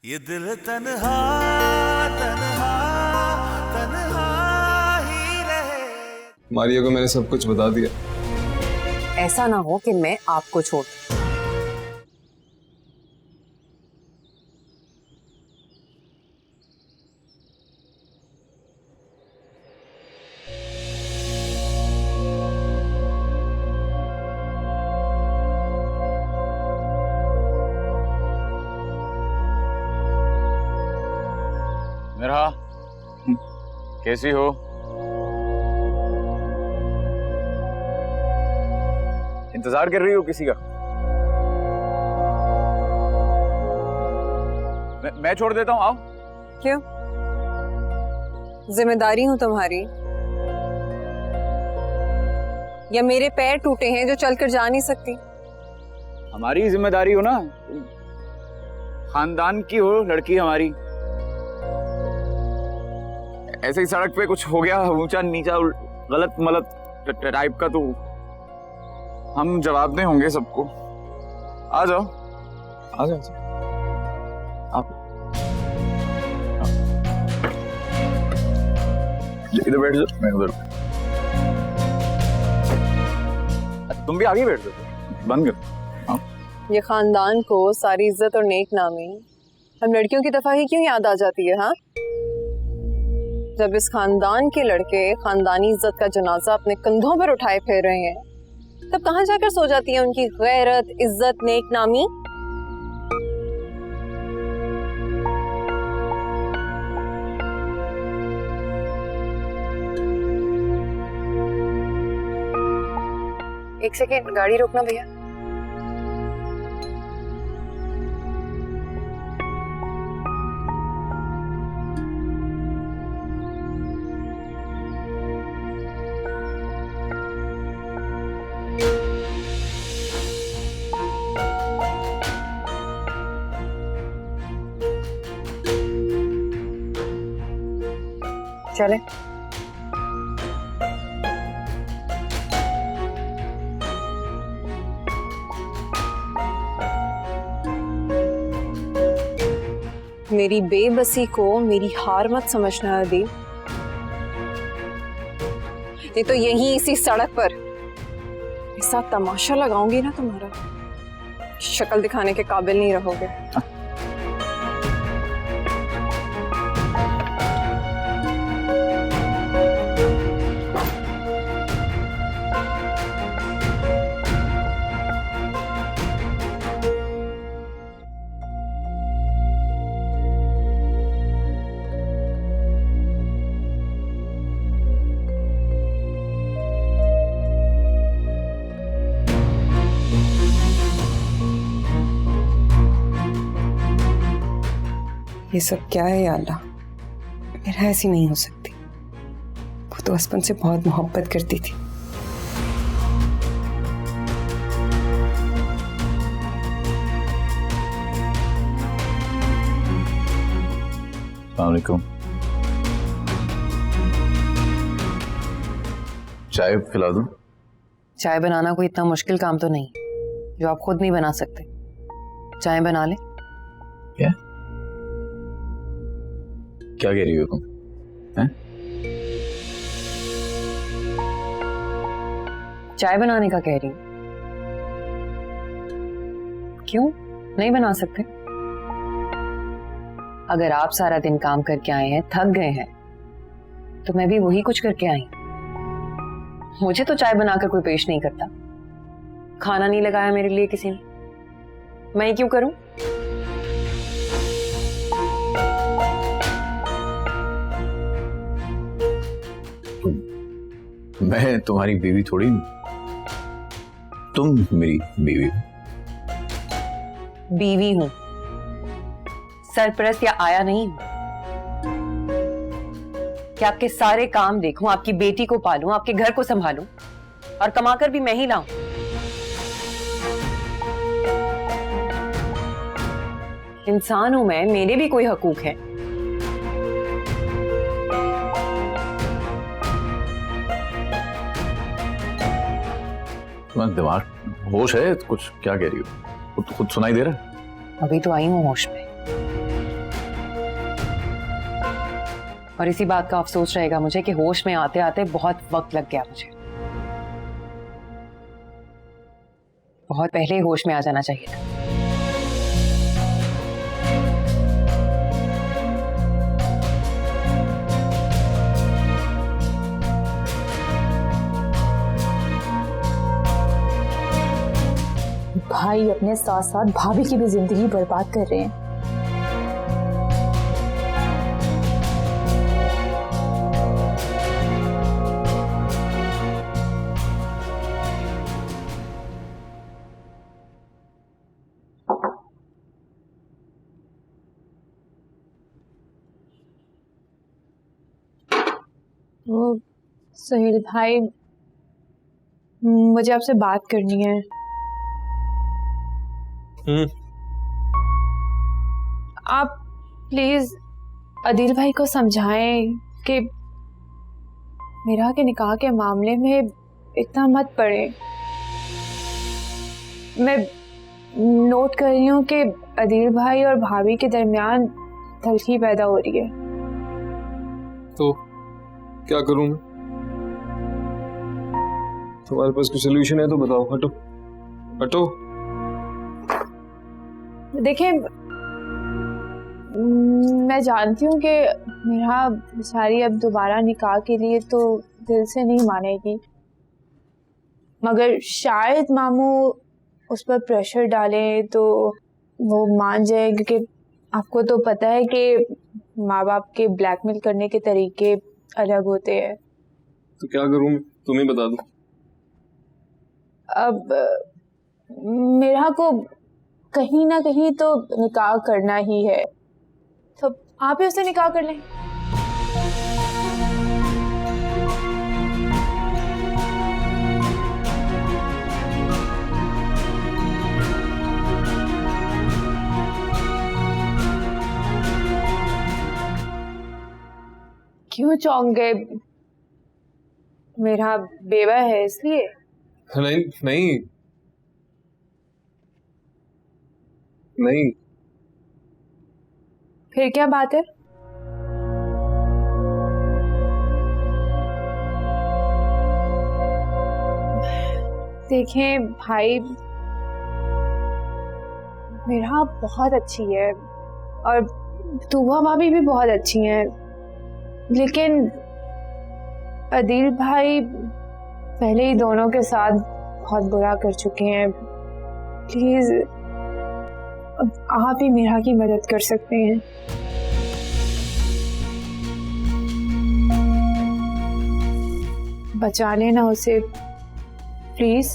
ये दिल तन्हा तन्हा तन्हा ही रहे। मारिया को मैंने सब कुछ बता दिया। ऐसा ना हो कि मैं आपको छोड़ दूं। मेरा कैसी हो? इंतजार कर रही हो किसी का? मैं छोड़ देता हूँ, आओ। क्यों? जिम्मेदारी हूं तुम्हारी, या मेरे पैर टूटे हैं जो चलकर जा नहीं सकती? हमारी जिम्मेदारी हो ना, खानदान की हो लड़की हमारी। ऐसे ही सड़क पे कुछ हो गया ऊंचा नीचा गलत मलत टाइप का, तो हम जवाबदेह होंगे सबको। आ जाओ आ जाओ आप इधर बैठ जाओ, मैं उधर। तुम भी आगे बैठ जाओ, बंद कर। ये खानदान को सारी इज्जत और नेक नामी हम लड़कियों की दफा ही क्यों याद आ जाती है? हाँ, जब इस खानदान के लड़के खानदानी इज्जत का जनाजा अपने कंधों पर उठाए फिर रहे हैं, तब कहां जाकर सो जाती है उनकी गैरत, इज्जत, नेक नामी? एक सेकेंड, गाड़ी रोकना भैया। चले। मेरी बेबसी को मेरी हार मत समझना अदीब। ये तो यहीं इसी सड़क पर ऐसा तमाशा लगाऊंगी ना, तुम्हारा शक्ल दिखाने के काबिल नहीं रहोगे। ये सब क्या है या अल्लाह? मेरा ऐसी नहीं हो सकती। वो तो बचपन से बहुत मोहब्बत करती थी। अस्सलाम वालेकुम। चाय खिला दूं? चाय बनाना कोई इतना मुश्किल काम तो नहीं जो आप खुद नहीं बना सकते। चाय बना ले। क्या क्या कह रही हो तुम? हैं? चाय बनाने का कह रही हूँ। क्यों नहीं बना सकते? अगर आप सारा दिन काम करके आए हैं, थक गए हैं, तो मैं भी वही कुछ करके आई। मुझे तो चाय बनाकर कोई पेश नहीं करता। खाना नहीं लगाया मेरे लिए किसी ने, मैं ही क्यों करूं? मैं तुम्हारी बीवी थोड़ी, तुम मेरी बीवी हो। बीवी हूं, सरपरस्त या आया नहीं हूं। कि आपके सारे काम देखूं, आपकी बेटी को पालूं, आपके घर को संभालूं और कमाकर भी मैं ही लाऊं। इंसान हूं मैं, मेरे भी कोई हकूक है। तुम्हारा दिमाग होश है कुछ? क्या कह रही हो? खुद सुनाई दे रहा है? अभी तो आई हूं होश में। और इसी बात का अफसोस रहेगा मुझे कि होश में आते आते बहुत वक्त लग गया मुझे। बहुत पहले होश में आ जाना चाहिए था। भाई अपने साथ साथ भाभी की भी जिंदगी बर्बाद कर रहे हैं। वो सुहेल भाई, मुझे आपसे बात करनी है। आप प्लीज अदील भाई को समझाएं कि मेरा के निकाह के मामले में इतना मत पड़े। मैं नोट कर रही हूँ कि अदील भाई और भाभी के दरमियान तलखी पैदा हो रही है। तो क्या करूं मैं? तुम्हारे पास कोई सोल्यूशन है तो बताओ। हटो हटो। देखिए, मैं जानती हूँ कि मेरा बेचारी अब दोबारा निकाह के लिए तो दिल से नहीं मानेगी, मगर शायद मामू उस पर प्रेशर डालें तो वो मान जाए, क्योंकि आपको तो पता है कि माँ बाप के ब्लैकमेल करने के तरीके अलग होते हैं। तो क्या करूं मैं? तुम ही बता दो। अब मेरा को कहीं ना कहीं तो निकाह करना ही है, तो आप ही उससे निकाह कर लें। क्यों चौंक गए? मेरा बेवा है इसलिए? नहीं नहीं नहीं। फिर क्या बात है? देखें भाई, मेरा बहुत अच्छी है और तूबा भाभी भी बहुत अच्छी हैं, लेकिन अदील भाई पहले ही दोनों के साथ बहुत बुरा कर चुके हैं। प्लीज अब आप ही मेरा की मदद कर सकते हैं। बचा लेना उसे प्लीज।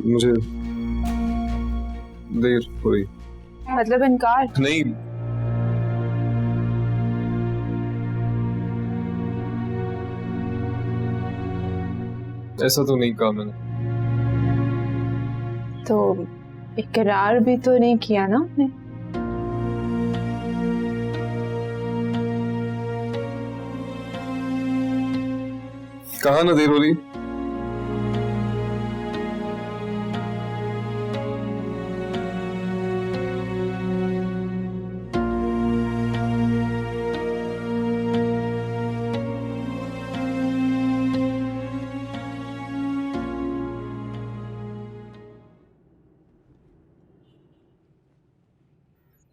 मुझे देर हो रही। मतलब इनकार? नहीं, ऐसा तो नहीं कहा मैंने। तो इकरार भी तो नहीं किया ना आपने? कहा ना देर हो रही।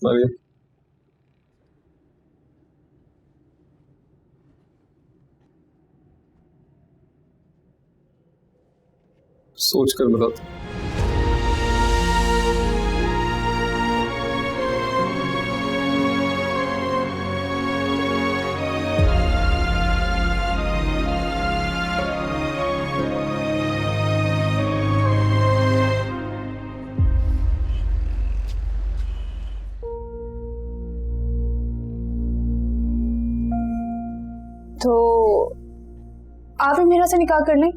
मारिया, सोच कर बताता। तो आप ही मेरा से निकाह कर लें।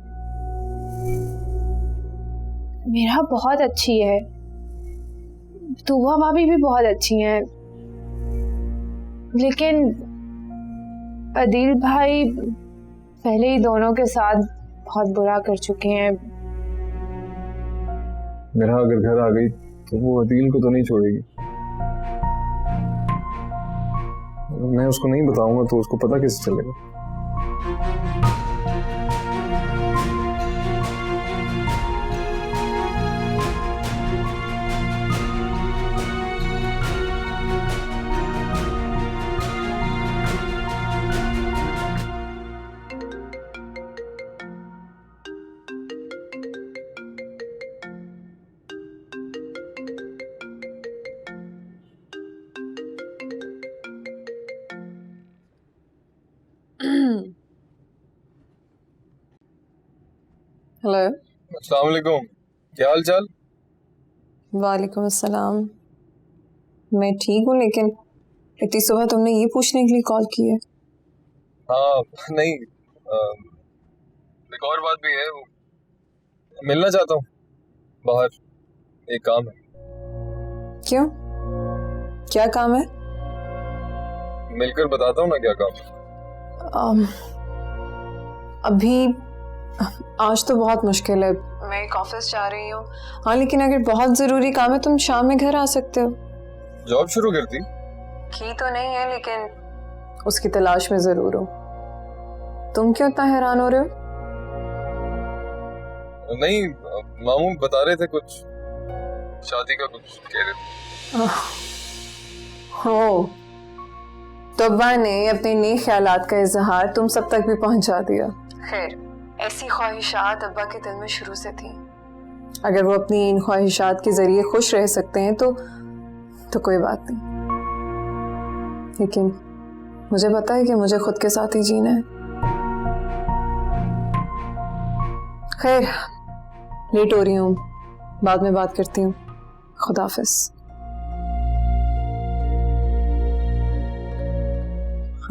मेरा बहुत अच्छी है, तूबा भाभी भी बहुत अच्छी हैं, लेकिन अदील भाई पहले ही दोनों के साथ बहुत बुरा कर चुके हैं। मेरा अगर घर आ गई तो वो अदील को तो नहीं छोड़ेगी। मैं उसको नहीं बताऊंगा तो उसको पता कैसे चलेगा? हेलो। अस्सलाम वालेकुम, क्या हाल चाल? वालेकुम अस्सलाम। मैं ठीक हूँ, लेकिन इतनी सुबह तुमने ये पूछने के लिए कॉल की है? हाँ नहीं, एक और बात भी है, मिलना चाहता हूँ बाहर, एक काम है। क्यों, क्या काम है? मिलकर बताता हूँ ना क्या काम है। अभी आज तो बहुत मुश्किल है, मैं एक ऑफिस जा रही हूँ। हाँ, लेकिन अगर बहुत ज़रूरी काम है तुम शाम में घर आ सकते हो। जॉब शुरू करती? की तो नहीं है, लेकिन उसकी तलाश में ज़रूर हो। तुम क्यों इतना हैरान हो रहे हो? नहीं, मामू बता रहे थे कुछ, शादी का कुछ कह रहे थे। हो तो अब्बा ने अपने नेक ख्यालात का इजहार तुम सब तक भी पहुंचा दिया। खैर, ऐसी ख्वाहिशात अब्बा के दिल में शुरू से थी। अगर वो अपनी इन ख्वाहिशात के जरिए खुश रह सकते हैं तो कोई बात नहीं, लेकिन मुझे पता है कि मुझे खुद के साथ ही जीना है। खैर, लेट हो रही हूँ, बाद में बात करती हूँ। खुदाफिज।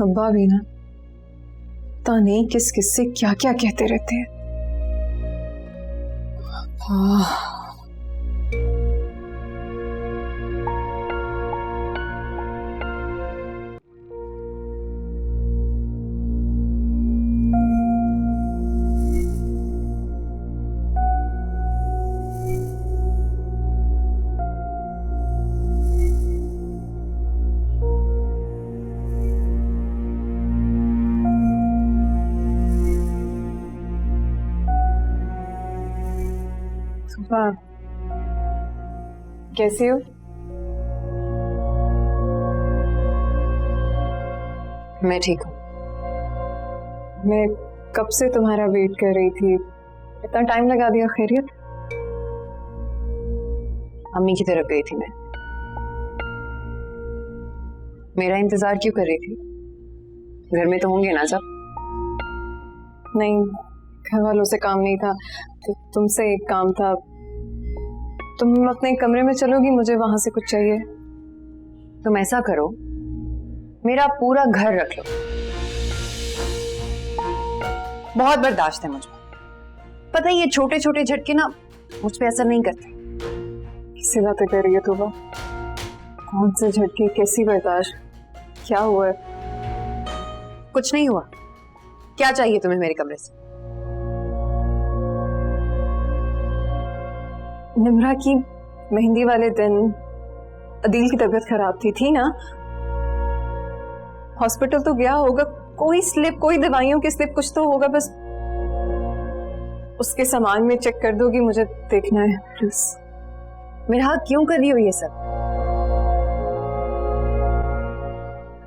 अब्बा भी ना पता नहीं किस किस से क्या क्या कहते रहते हैं। कैसी हो? मैं ठीक हूँ। मैं कब से तुम्हारा वेट कर रही थी, इतना टाइम लगा दिया। खैरियत? अम्मी की तरफ गई थी मैं। मेरा इंतजार क्यों कर रही थी? घर में तो होंगे ना सब? नहीं, घर वालों से काम नहीं था, तो तुमसे एक काम था। तुम अपने कमरे में चलोगी, मुझे वहां से कुछ चाहिए। तुम ऐसा करो, मेरा पूरा घर रख लो। बहुत बर्दाश्त है मुझ में। पता है ये छोटे छोटे झटके ना मुझ पे असर नहीं करते। किसी बातें कर रही है तोबा? कौन से झटके, कैसी बर्दाश्त, क्या हुआ है? कुछ नहीं हुआ। क्या चाहिए तुम्हें मेरे कमरे से? निम्रा की मेहंदी वाले दिन अदील की तबीयत खराब थी ना? हॉस्पिटल तो गया होगा, कोई स्लिप, कोई दवाइयों की स्लिप, कुछ तो होगा। बस उसके सामान में चेक कर दोगी, मुझे देखना है प्लीज। मेरा क्यों कर रही हो ये सब?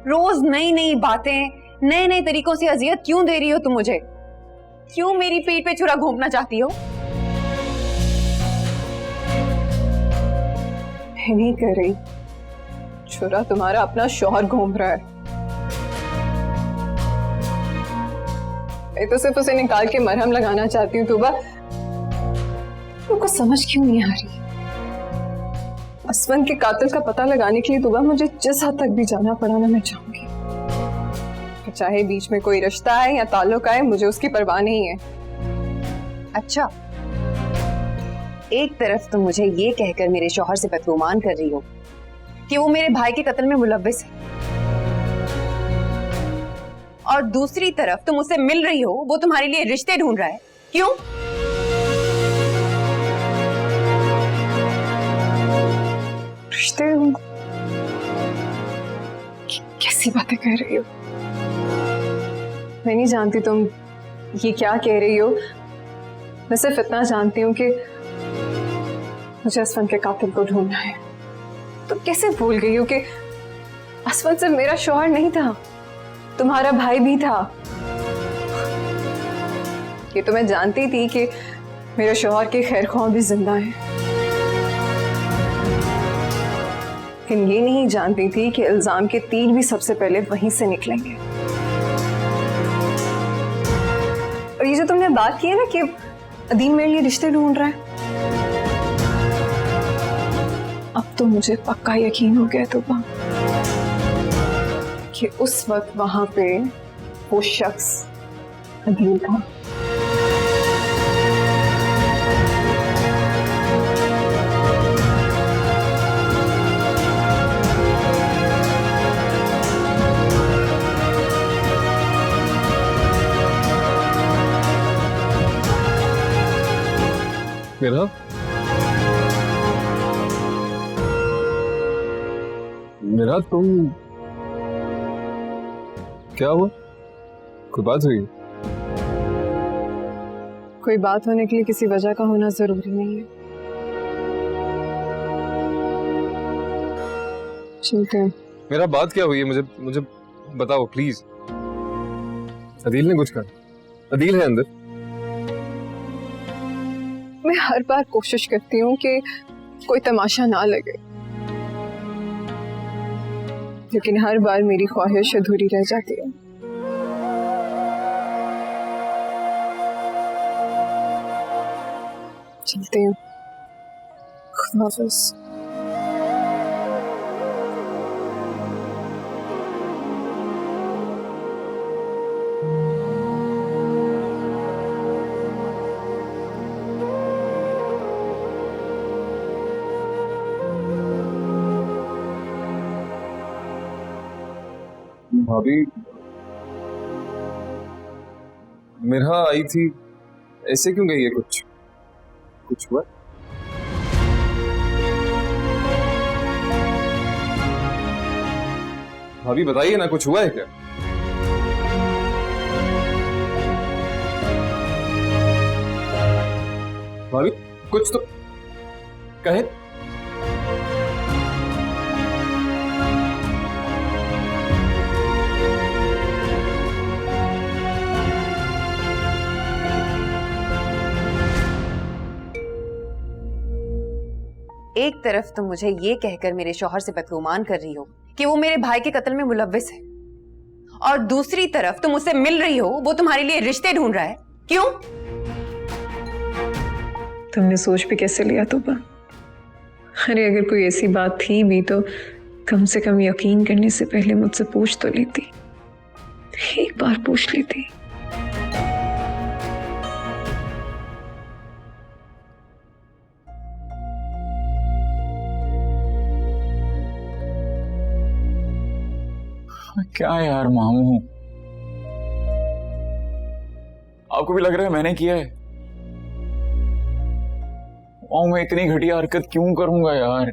रोज नई नई बातें, नए नए तरीकों से अजियत क्यों दे रही हो तुम मुझे? क्यों मेरी पीठ पे छुरा घोंपना चाहती हो? नहीं कर रही, छुरा तुम्हारा अपना शौहर घूम रहा है। मैं तो सिर्फ उसे निकाल के मरहम लगाना चाहती हूँ। तोबा, तुमको समझ क्यों नहीं आ रही? असवन के कातिल का पता लगाने के लिए तोबा मुझे जिस हद तक भी जाना पड़ा ना, मैं चाहूंगी। चाहे बीच में कोई रिश्ता है या ताल्लुक है, मुझे उसकी परवाह नहीं है। अच्छा, एक तरफ तो मुझे ये कहकर मेरे शौहर से बदगुमान कर रही हो कि वो मेरे भाई के कत्ल में मुलव्विस है, और दूसरी तरफ तुम उससे मिल रही हो, वो तुम्हारे लिए रिश्ते ढूंढ रहा है। क्यों? कैसी बातें कह रही हो? मैं नहीं जानती तुम ये क्या कह रही हो। मैं सिर्फ इतना जानती हूँ कि मुझे असफन के कातिल को ढूंढना है। तुम कैसे भूल गई हो कि असफन सिर्फ मेरा शौहर नहीं था, तुम्हारा भाई भी था। ये तो मैं जानती थी कि मेरे शौहर के खैर ख्वाह भी जिंदा है, लेकिन ये नहीं जानती थी कि इल्जाम के तीर भी सबसे पहले वहीं से निकलेंगे। और ये जो तुमने बात की है ना कि अदीम मेरे लिए रिश्ते ढूंढ रहा है, अब तो मुझे पक्का यकीन हो गया तूबा कि उस वक्त वहां पे वो शख्स अदीम था। मेरा तुम क्या हुआ? कोई बात हुई? कोई बात होने के लिए किसी वजह का होना जरूरी नहीं है। चलते हैं। मेरा बात क्या हुई है? मुझे बताओ प्लीज। अदील ने कुछ कहा? अदील है अंदर? मैं हर बार कोशिश करती हूँ कि कोई तमाशा ना लगे, लेकिन हर बार मेरी ख्वाहिश अधूरी रह जाती है। चलते हैं। खुदा हाफिज़। भाभी मेरा आई थी, ऐसे क्यों गई है? कुछ हुआ? भाभी बताइए ना, कुछ हुआ है क्या? भाभी कुछ तो कहे। एक तरफ तुम मुझे ये कहकर मेरे शौहर से बदगुमान कर रही हो कि वो मेरे भाई के कत्ल में मुलव्विस है, और दूसरी तरफ तुम उससे मिल रही हो, वो तुम्हारे लिए रिश्ते ढूंढ रहा है। क्यों? तुमने सोच भी कैसे लिया तूबा? अरे अगर कोई ऐसी बात थी भी तो कम से कम यकीन करने से पहले मुझसे पूछ तो लेती, एक बार पूछ लेती। क्या यार मामू, आपको भी लग रहा है मैंने किया है? मैं इतनी घटिया हरकत क्यों करूंगा यार?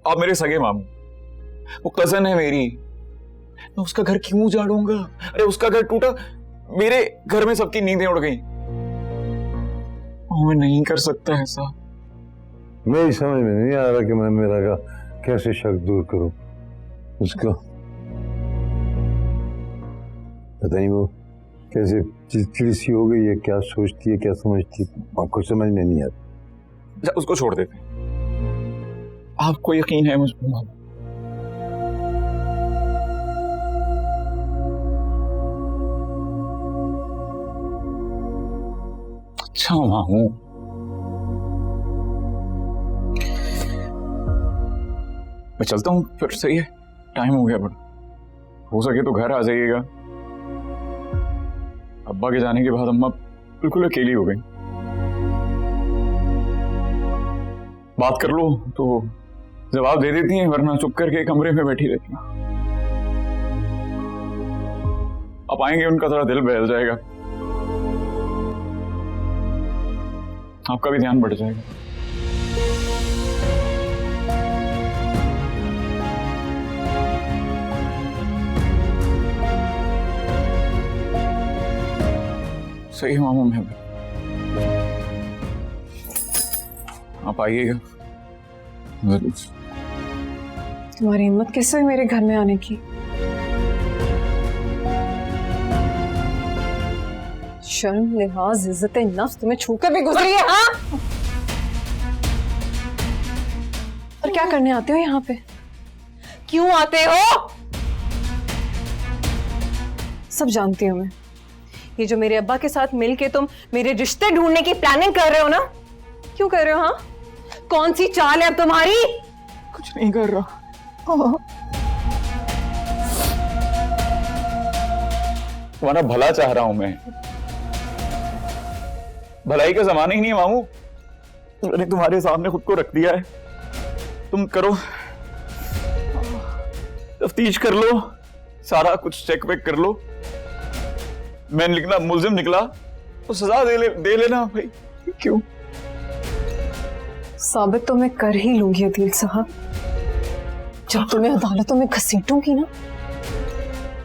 आप मेरे सगे मामू, वो कजन है मेरी, मैं उसका घर क्यों उजाड़ूंगा? अरे उसका घर टूटा, मेरे घर में सबकी नींदें उड़ गई। मैं नहीं कर सकता ऐसा। मेरी समझ में नहीं आ रहा कि मैं मेरा का कैसे शक दूर करूं उसको। पता नहीं वो कैसे चिड़चिड़ी सी हो गई है, क्या सोचती है, क्या समझती है, आपको समझ में नहीं आता। उसको छोड़ देते, आपको यकीन है मुझ पर मामू? अच्छा मामू, मैं चलता हूँ फिर। सही है, टाइम हो गया बड़ा, हो सके तो घर आ जाइएगा। अब्बा के जाने के बाद अम्मा बिल्कुल अकेली हो गई। बात कर लो तो जवाब दे देती हैं, वरना चुप करके कमरे में बैठी रहती हैं। आप आएंगे, उनका थोड़ा दिल बहल जाएगा, आपका भी ध्यान बढ़ जाएगा। सही है मामू, मैं आप आइएगा जरूर। तुम्हारी हिम्मत कैसे हुई मेरे घर में आने की? शर्म, लिहाज, इज्जत नफ्स तुम्हें छूकर भी गुजरी है, हाँ? और क्या करने आते हो यहाँ पे? क्यों आते हो? सब जानती हूँ मैं। ये जो मेरे अब्बा के साथ मिलके तुम मेरे रिश्ते ढूंढने की प्लानिंग कर रहे हो ना, क्यों कर रहे हो? हाँ, कौन सी चाल है अब तुम्हारी? कुछ नहीं कर रहा। तुम्हारा भला चाह रहा हूं मैं। भलाई का जमाना ही नहीं है मामू। मैंने तुम्हारे सामने खुद को रख दिया है। तुम करो, तफ्तीश कर लो, सारा कुछ चेक वेक कर लो। मैं निकला मुल्जिम निकला तो सजा दे लेना भाई। क्यों? साबित तो मैं कर ही लूंगी अदील साहब। जब तुम्हें अदालतों में घसीटूंगी ना,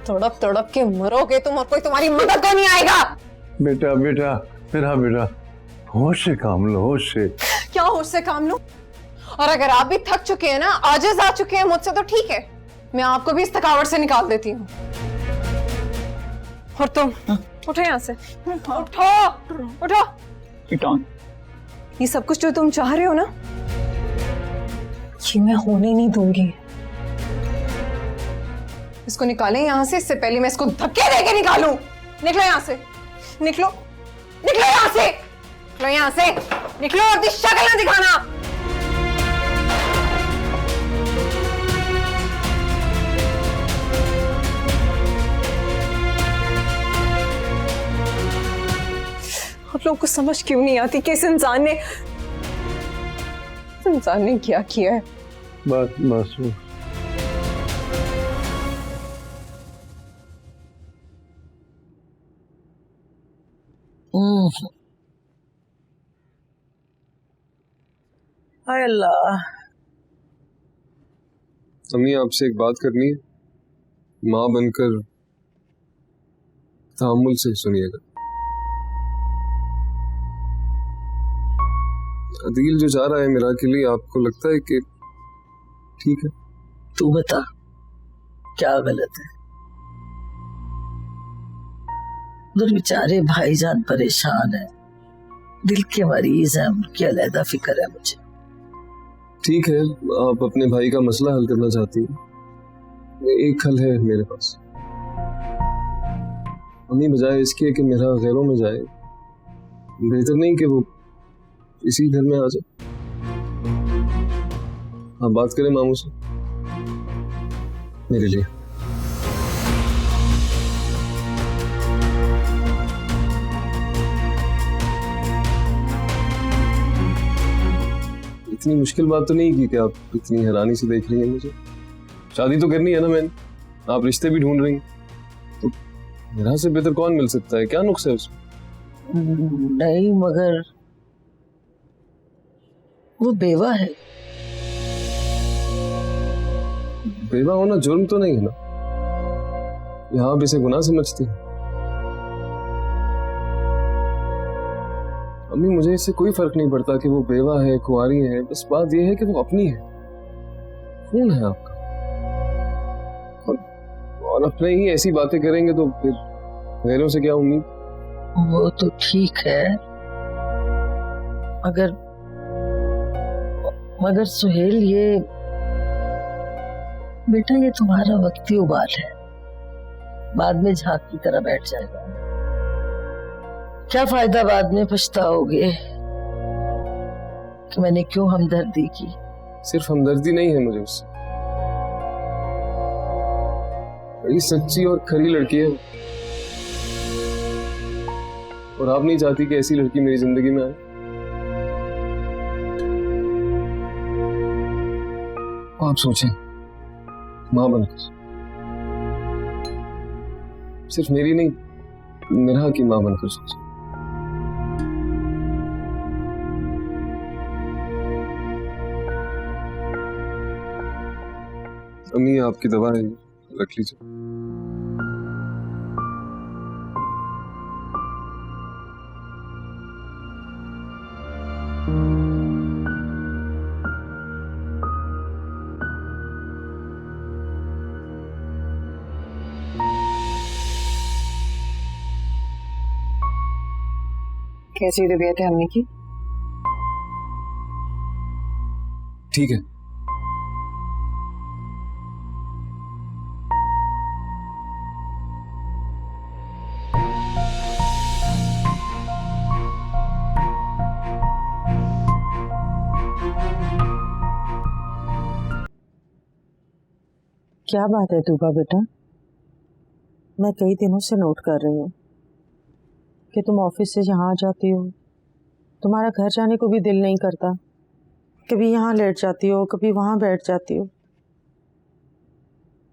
तड़प तड़प के मरोगे तुम और कोई तुम्हारी मदद को नहीं आएगा। बेटा बेटा मेरा बेटा, होश से काम लो, होश से। क्या होश से काम लो? और अगर आप भी थक चुके हैं ना, आजिज आ चुके हैं मुझसे, तो ठीक है, मैं आपको भी इस थकावट से निकाल देती हूँ। और तुम उठो यहाँ से, उठो उठो। ये सब कुछ जो तुम चाह रहे हो ना, ये मैं होने नहीं दूंगी। इसको निकालें यहाँ से, इससे पहले मैं इसको धक्के देके निकालूं। निकलो यहाँ से, निकलो, निकलो यहाँ से, निकलो यहाँ से, निकलो, अपनी शक्ल ना दिखाना। आप लोगों को समझ क्यों नहीं आती कि इस इंसान ने क्या किया है? बस बस हाय अल्लाह। अम्मी, आपसे एक बात करनी है, माँ बनकर तहम्मुल से सुनिएगा। अदील जो जा रहा है मेरा के लिए, आपको लगता है कि ठीक है? तू बता, क्या गलत है? उधर बेचारे भाईजान परेशान है, दिल के मरीज हैं, उनकी अलग फिक्र है मुझे। ठीक है, आप अपने भाई का मसला हल करना चाहती हैं, एक हल है मेरे पास। अम्मी, बजाय इसके कि मेरा गैरों में जाए, बेहतर नहीं कि वो इसी घर में आ जाए? आप बात करें मामू से मेरे लिए। इतनी मुश्किल बात तो नहीं की कि आप इतनी हैरानी से देख रही हैं मुझे। शादी तो करनी है ना मैंने, आप रिश्ते भी ढूंढ रही हैं, तो मेरा से बेहतर कौन मिल सकता है? क्या नुक्स है उसमें? नहीं, मगर वो बेवा है। बेवा होना जुर्म तो नहीं है ना? यहाँ आप इसे गुनाह समझती हैं? अम्मी, मुझे इससे कोई फर्क नहीं पड़ता कि वो बेवा है, कुंवारी है, बस बात यह है कि वो अपनी है। खून है आपका, और अपने ही ऐसी बातें करेंगे तो फिर गैरों से क्या उम्मीद? वो तो ठीक है, मगर सुहेल, ये बेटा, ये तुम्हारा वक्ती उबाल है, बाद में झाग की तरह बैठ जाएगा। क्या फायदा बाद में पछताओगे कि मैंने क्यों हमदर्दी की। सिर्फ हमदर्दी नहीं है मुझे उससे, बड़ी सच्ची और खरी लड़की है, और आप नहीं चाहती कि ऐसी लड़की मेरी जिंदगी में आए? आप सोचें, मां बनकर, सिर्फ मेरी नहीं, मेरा की मां बनकर सोचें। अम्मी, आपकी दवा है, रख लीजिए। कैसी तबीयत है अम्मी की? ठीक है। क्या बात है तूबा बेटा, मैं कई दिनों से नोट कर रही हूँ कि तुम ऑफिस से यहाँ आ जाती हो, तुम्हारा घर जाने को भी दिल नहीं करता। कभी यहाँ लेट जाती हो, कभी वहाँ बैठ जाती हो।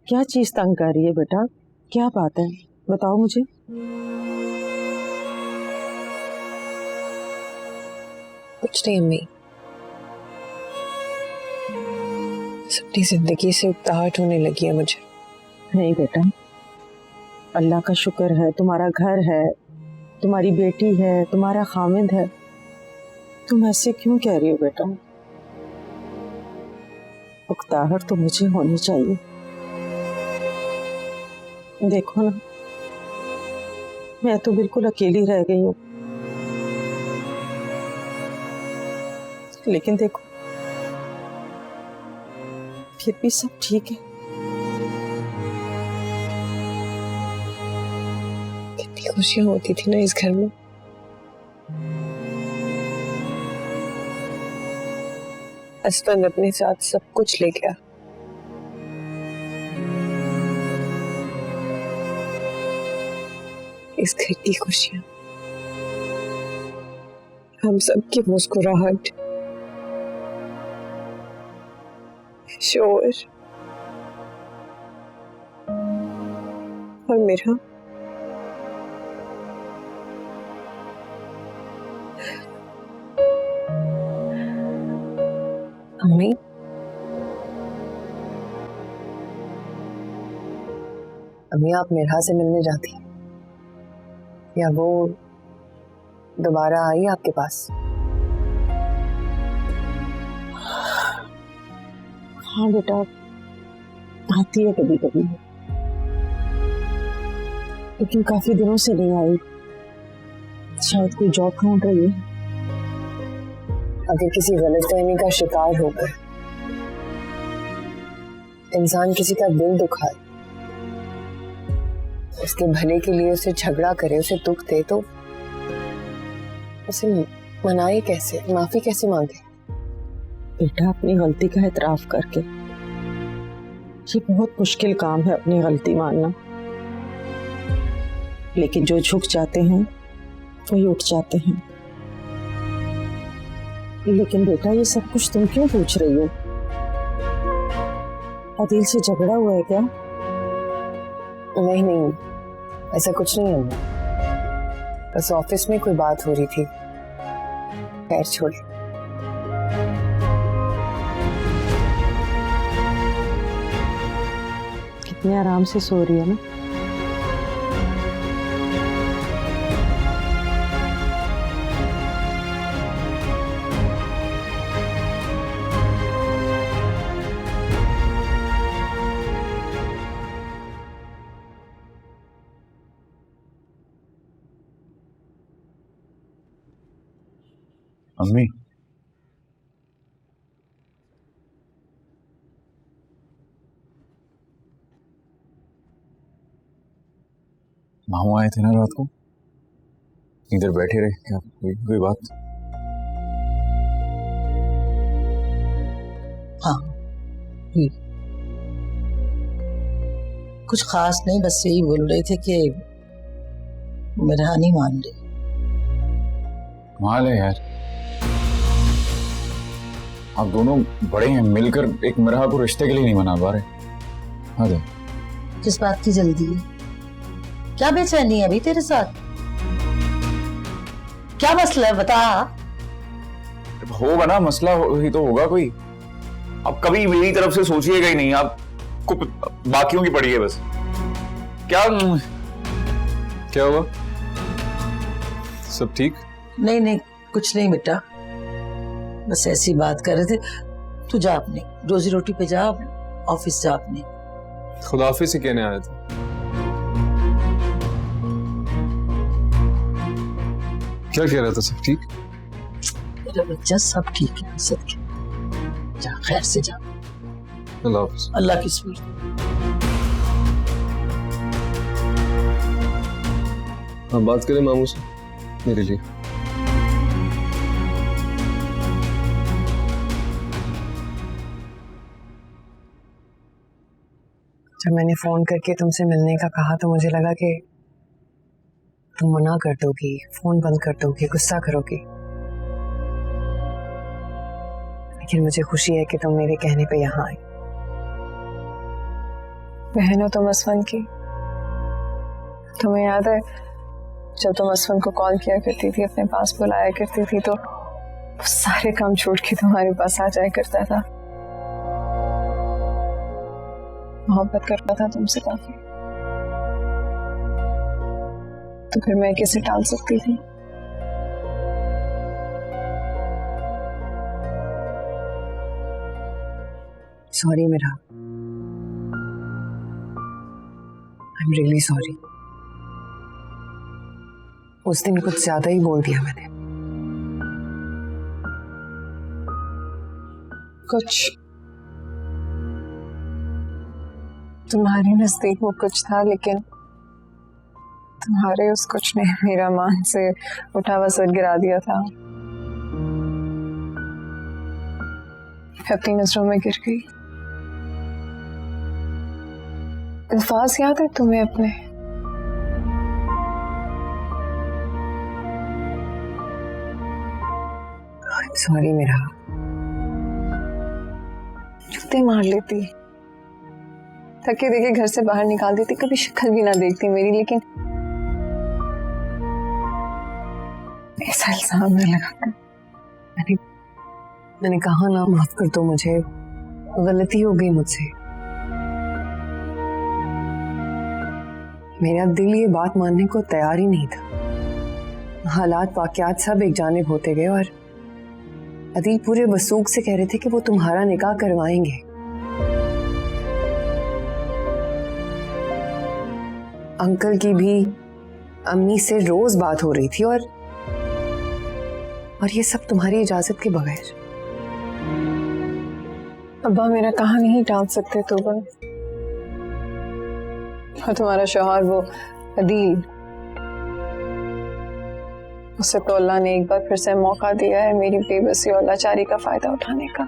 क्या चीज तंग कर रही है बेटा? क्या बात है, बताओ मुझे। कुछ नहीं अम्मी, अपनी जिंदगी से उकताहट होने लगी है मुझे। नहीं बेटा, अल्लाह का शुक्र है, तुम्हारा घर है, तुम्हारी बेटी है, तुम्हारा खामिद है। तुम ऐसे क्यों कह रही हो बेटा? उकताहट तो मुझे होनी चाहिए। देखो ना, मैं तो बिल्कुल अकेली रह गई हूँ। लेकिन देखो, फिर भी सब ठीक है। कितनी खुशियां होती थी ना इस घर में। हस्बैंड अपने साथ सब कुछ ले गया। इस घर की खुशियां, हम सबकी मुस्कुराहट, शोर और मेरा अम्मी, अम्मी आप मिरहा से मिलने जाती हैं या वो दोबारा आई आपके पास? हाँ बेटा, आती है कभी कभी, लेकिन काफी दिनों से नहीं आई। शायद कोई जॉब ढूंढ रही है। अगर किसी गलतफहमी का शिकार होकर इंसान किसी का दिल दुखाए, उसके भले के लिए उसे झगड़ा करे, उसे दुख दे, तो उसे मनाए कैसे, माफी कैसे मांगे? बेटा, अपनी गलती का एतराफ करके। ये बहुत मुश्किल काम है, अपनी गलती मानना। लेकिन जो झुक जाते हैं वही उठ जाते हैं। लेकिन बेटा, ये सब कुछ तुम क्यों पूछ रही हो? आदिल से झगड़ा हुआ है क्या? नहीं नहीं, ऐसा कुछ नहीं है। बस ऑफिस में कोई बात हो रही थी। खैर छोड़िए। कितने आराम से सो रही है ना। अम्मी, मामू आए थे ना रात को, इधर बैठे रहे क्या? कोई बात? हाँ, कुछ खास नहीं, बस यही बोल रहे थे कि मेरा नहीं मान रही। कमाल है यार, आप दोनों बड़े हैं, मिलकर एक मिरहा को रिश्ते के लिए नहीं मना पा रहे। हाँ जी। किस बात की जल्दी है? क्या बेचैनी है अभी तेरे साथ? क्या मसला है, बता। होगा ना मसला, ही तो होगा कोई। अब कभी मेरी तरफ से सोचिएगा ही नहीं, आपको बाकियों की पड़ी है बस। क्या हुआ? सब ठीक? नहीं नहीं, कुछ नहीं बेटा, बस ऐसी बात कर रहे थे। तू जा अपनी रोजी रोटी पे जा, ऑफिस जा अपनी। खुदाफिज से कहने आया था। क्या कह रहा था, सब ठीक? मेरा बच्चा सब ठीक है, सब ठीक। जा खैर से जा। अल्लाह हाफिज। अल्लाह की स्मृति। आप बात करें मामू से मेरे लिए। जब मैंने फोन करके तुमसे मिलने का कहा तो मुझे लगा कि तुम मना कर दोगी, फोन बंद कर दोगी, गुस्सा करोगी। लेकिन मुझे खुशी है कि तुम मेरे कहने पे यहाँ आई। बहन हो तुम असवन की। तुम्हें याद है जब तुम असवन को कॉल किया करती थी, अपने पास बुलाया करती थी, तो सारे काम छोड़ के तुम्हारे पास आ जाया करता था। मोहब्बत करता था तुमसे काफी। तो फिर मैं कैसे टाल सकती थी? सॉरी मेरा, आई एम रियली सॉरी। उस दिन कुछ ज्यादा ही बोल दिया मैंने। कुछ तुम्हारे नजदीक वो कुछ था, लेकिन तुम्हारे उस कुछ ने मेरा मान से उठा हुआ सर गिरा दिया था। अपनी नजरों में गिर गई। अल्फाज याद है तुम्हें अपने? सॉरी मेरा। जूते मार लेती, थके देखे घर से बाहर निकाल देती, कभी शक्ल भी ना देखती मेरी, लेकिन ऐसा इल्जाम न लगाकर। मैंने कहा ना, माफ कर दो मुझे, गलती हो गई मुझसे। मेरा दिल ये बात मानने को तैयार ही नहीं था। हालात वाकयात सब एक जानिब होते गए और अदील पूरे वसूख से कह रहे थे कि वो तुम्हारा निकाह करवाएंगे। अंकल की भी अम्मी से रोज बात हो रही थी और ये सब तुम्हारी इजाजत के बगैर। अब्बा मेरा कहा नहीं टाल सकते तो बन। और तुम्हारा शौहर वो अदील, उसे तो अल्लाह ने एक बार फिर से मौका दिया है मेरी बेबसी और लाचारी का फायदा उठाने का।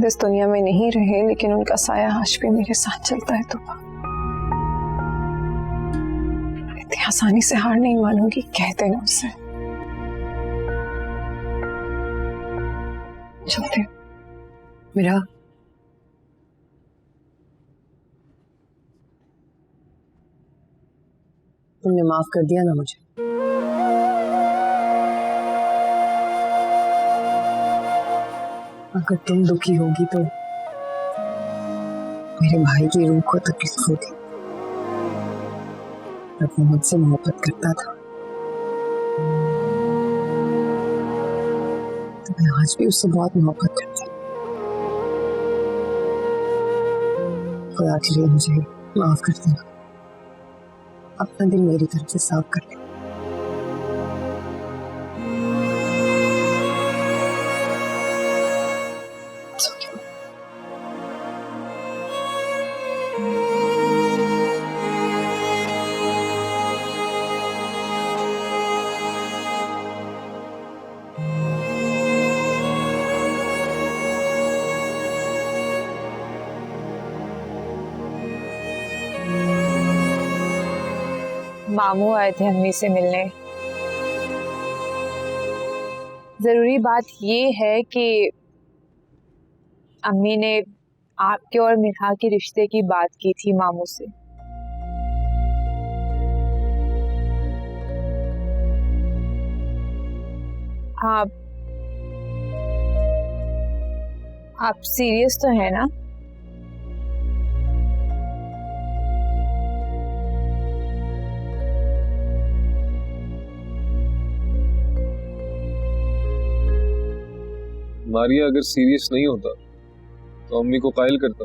इस दुनिया में नहीं रहे, लेकिन उनका साया आज भी मेरे साथ चलता है। तो इतनी आसानी से हार नहीं मानूंगी, कहते ना उससे। चलते मेरा तुमने माफ कर दिया ना मुझे। अगर तुम दुखी होगी तो मेरे भाई की रूह को तकलीफ होगी। जब वो मुझसे मोहब्बत करता था तो मैं आज भी उससे बहुत मोहब्बत करती हूँ। खुदा के लिए मुझे माफ कर देना, अपना दिल मेरी तरफ से साफ कर ले। मामू आए थे अम्मी से मिलने। जरूरी बात ये है कि अम्मी ने आपके और मिठा के रिश्ते की बात की थी मामू से। आप सीरियस तो है ना? मारिया अगर सीरियस नहीं होता तो अम्मी को कायल करता।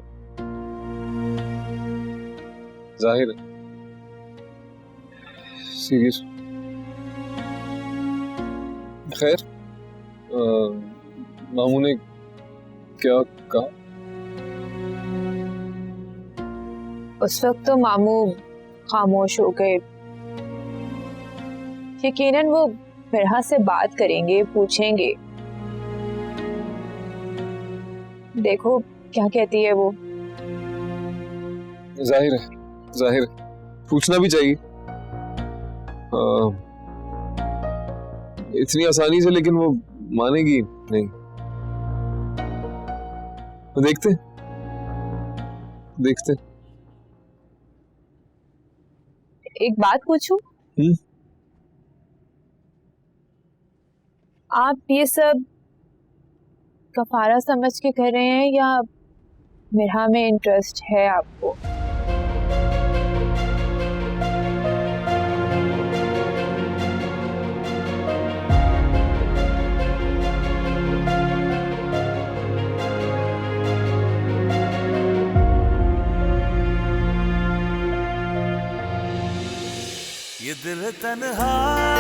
जाहिर है सीरियस। खैर, मामू ने क्या कहा? उस वक्त तो मामू खामोश हो गए। यकीनन वो मेरा से बात करेंगे, पूछेंगे। देखो क्या कहती है वो। जाहिर है, जाहिर है, पूछना भी चाहिए। इतनी आसानी से लेकिन वो मानेगी नहीं। तो देखते देखते। एक बात पूछूं? आप ये सब कफारा समझ के कर रहे हैं या मेरा में इंटरेस्ट है आपको? ये दिल तन्हा